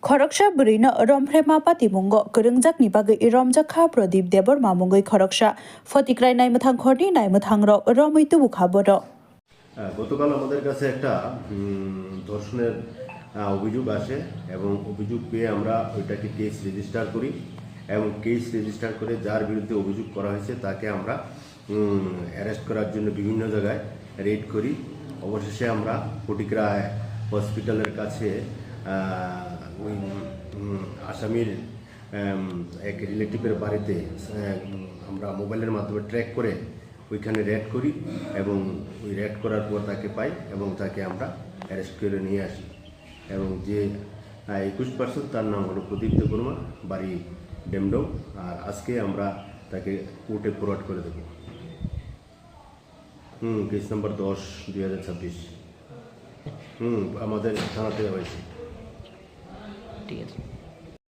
খরকসা বরিনো রমফ্রেমা পাতিমুঙ্গ গরংজাকনি বাগै রমজাখা প্রদীপ দেবর মামুঙ্গৈ খরকসা ফতিক্রাই নাইমথাং খরনি নাইমথাং র রমৈ তুবুখাবর। গতকাল আমাদের কাছে একটা ধর্ষণের অভিযোগ আসে এবং অভিযোগ পেয়ে আমরা ওইটাকে কেস রেজিস্টার করি এবং কেস রেজিস্টার করে যার বিরুদ্ধে অভিযোগ করা হয়েছে তাকে আমরা অ্যারেস্ট করার জন্য বিভিন্ন জায়গায় রেড করি। অবশেষে আমরা ফটিকরা হসপিটালের কাছে ওই আসামির এক রিলেটিভের বাড়িতে আমরা মোবাইলের মাধ্যমে ট্র্যাক করে ওইখানে রেড করি এবং ওই রেড করার পর তাকে পাই এবং তাকে আমরা অ্যারেস্ট করে নিয়ে আসি এবং যে 21% তার নাম হলো প্রদীপ দেববর্মা, বাড়ি ডেমডম। আর আজকে আমরা তাকে কোর্টে ফরওয়ার্ড করে দেবো। কেস নাম্বার 10/2026 আমাদের থানাতে হয়েছে। ঠিক আছে।